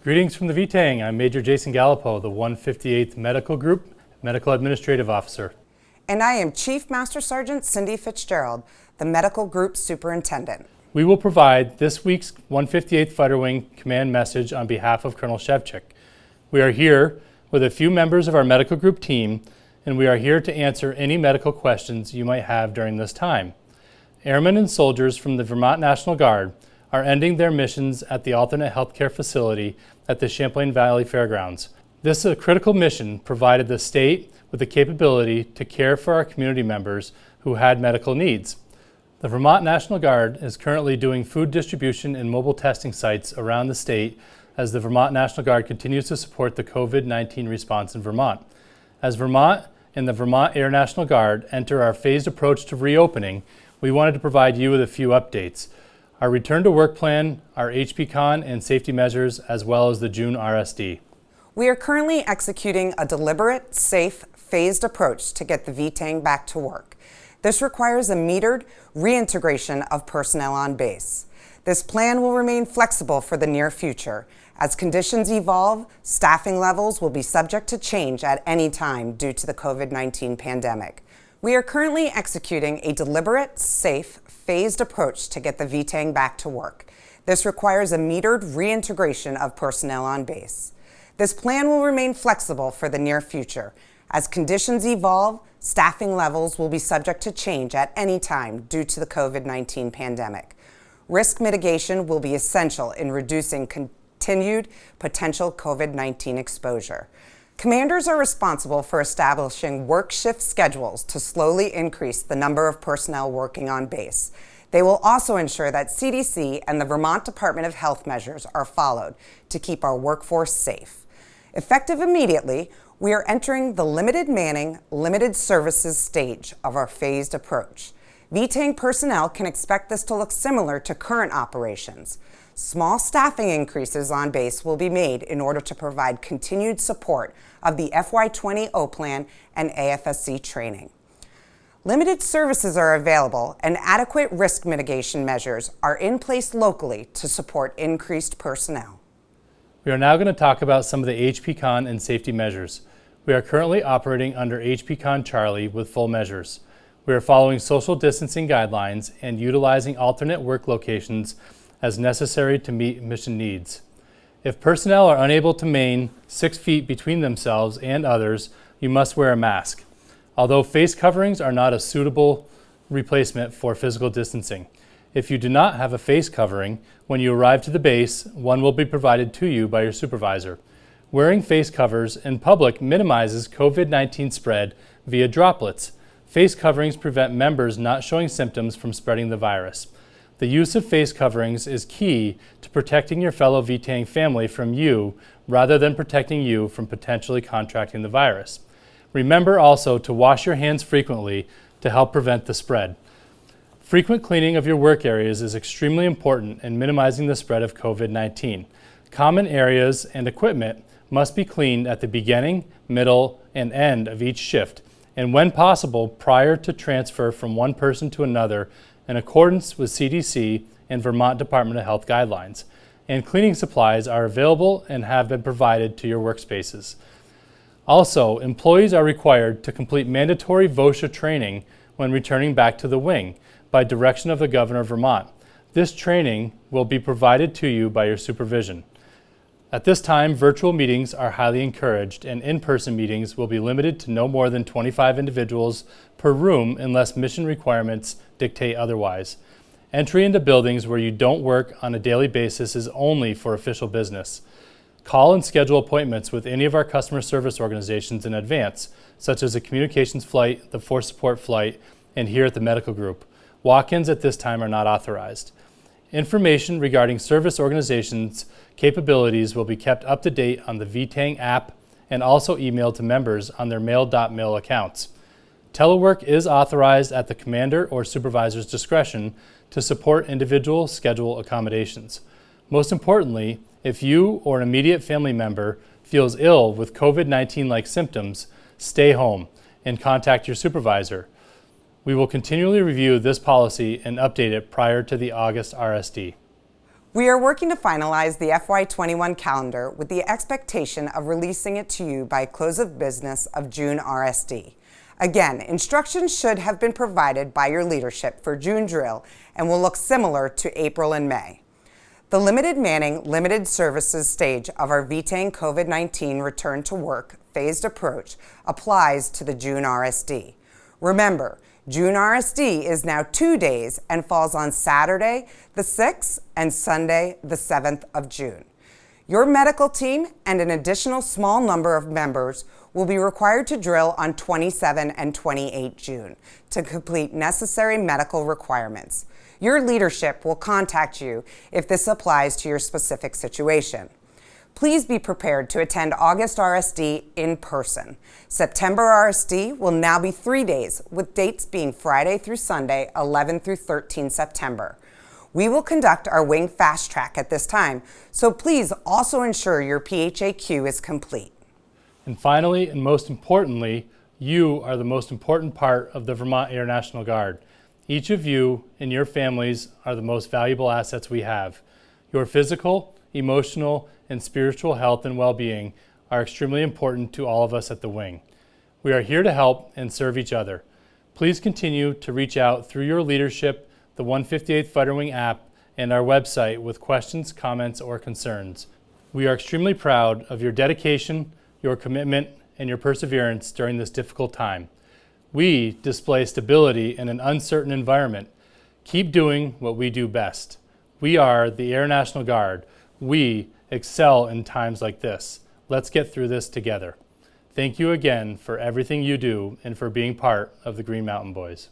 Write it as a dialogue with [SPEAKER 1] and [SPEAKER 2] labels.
[SPEAKER 1] Greetings from the VTANG. I'm Major Jason Gallipo, the 158th Medical Group Medical Administrative Officer.
[SPEAKER 2] And I am Chief Master Sergeant Cindy Fitzgerald, the Medical Group Superintendent.
[SPEAKER 1] We will provide this week's 158th Fighter Wing Command message on behalf of Colonel Shevchik. We are here with a few members of our Medical Group team, and we are here to answer any medical questions you might have during this time. Airmen and soldiers from the Vermont National Guard are ending their missions at the alternate healthcare facility at the Champlain Valley Fairgrounds. This is a critical mission provided the state with the capability to care for our community members who had medical needs. The Vermont National Guard is currently doing food distribution and mobile testing sites around the state as the Vermont National Guard continues to support the COVID-19 response in Vermont. As Vermont and the Vermont Air National Guard enter our phased approach to reopening, we wanted to provide you with a few updates. Our return to work plan, our HPCon and safety measures, as well as the June RSD.
[SPEAKER 2] We are currently executing a deliberate, safe, phased approach to get the VTANG back to work. This requires a metered reintegration of personnel on base. This plan will remain flexible for the near future. As conditions evolve, staffing levels will be subject to change at any time due to the COVID-19 pandemic. We are currently executing a deliberate, safe, phased approach to get the VTANG back to work. This requires a metered reintegration of personnel on base. This plan will remain flexible for the near future. As conditions evolve, staffing levels will be subject to change at any time due to the COVID-19 pandemic. Risk mitigation will be essential in reducing continued potential COVID-19 exposure. Commanders are responsible for establishing work shift schedules to slowly increase the number of personnel working on base. They will also ensure that CDC and the Vermont Department of Health measures are followed to keep our workforce safe. Effective immediately, we are entering the limited manning, limited services stage of our phased approach. VTANG personnel can expect this to look similar to current operations. Small staffing increases on base will be made in order to provide continued support of the FY20 O-Plan and AFSC training. Limited services are available and adequate risk mitigation measures are in place locally to support increased personnel.
[SPEAKER 1] We are now going to talk about some of the HPCon and safety measures. We are currently operating under HPCon Charlie with full measures. We are following social distancing guidelines and utilizing alternate work locations as necessary to meet mission needs. If personnel are unable to maintain 6 feet between themselves and others, you must wear a mask. Although face coverings are not a suitable replacement for physical distancing. If you do not have a face covering, when you arrive to the base, one will be provided to you by your supervisor. Wearing face covers in public minimizes COVID-19 spread via droplets. Face coverings prevent members not showing symptoms from spreading the virus. The use of face coverings is key to protecting your fellow VTANG family from you rather than protecting you from potentially contracting the virus. Remember also to wash your hands frequently to help prevent the spread. Frequent cleaning of your work areas is extremely important in minimizing the spread of COVID-19. Common areas and equipment must be cleaned at the beginning, middle, and end of each shift, and when possible prior to transfer from one person to another in accordance with CDC and Vermont Department of Health guidelines. And cleaning supplies are available and have been provided to your workspaces. Also, employees are required to complete mandatory VOSHA training when returning back to the wing by direction of the Governor of Vermont. This training will be provided to you by your supervision. At this time, virtual meetings are highly encouraged and in-person meetings will be limited to no more than 25 individuals per room unless mission requirements dictate otherwise. Entry into buildings where you don't work on a daily basis is only for official business. Call and schedule appointments with any of our customer service organizations in advance, such as the communications flight, the force support flight, and here at the medical group. Walk-ins at this time are not authorized. Information regarding service organizations' capabilities will be kept up to date on the VTANG app and also emailed to members on their mail.mil accounts. Telework is authorized at the commander or supervisor's discretion to support individual schedule accommodations. Most importantly, if you or an immediate family member feels ill with COVID-19-like symptoms, stay home and contact your supervisor. We will continually review this policy and update it prior to the August RSD.
[SPEAKER 2] We are working to finalize the FY21 calendar with the expectation of releasing it to you by close of business of June RSD. Again, instructions should have been provided by your leadership for June drill and will look similar to April and May. The limited manning, limited services stage of our VTANG COVID-19 return to work phased approach applies to the June RSD. Remember, June RSD is now 2 days and falls on Saturday the 6th and Sunday the 7th of June. Your medical team and an additional small number of members will be required to drill on 27 and 28 June to complete necessary medical requirements. Your leadership will contact you if this applies to your specific situation. Please be prepared to attend August RSD in person. September RSD will now be 3 days, with dates being Friday through Sunday, 11 through 13 September. We will conduct our wing fast track at this time, so please also ensure your PHAQ is complete.
[SPEAKER 1] And finally, and most importantly, you are the most important part of the Vermont Air National Guard. Each of you and your families are the most valuable assets we have. Your physical, emotional, and spiritual health and well-being are extremely important to all of us at the wing. We are here to help and serve each other. Please continue to reach out through your leadership, the 158th Fighter Wing app, and our website with questions, comments, or concerns. We are extremely proud of your dedication, your commitment, and your perseverance during this difficult time. We display stability in an uncertain environment. Keep doing what we do best. We are the Air National Guard. We excel in times like this. Let's get through this together. Thank you again for everything you do and for being part of the Green Mountain Boys.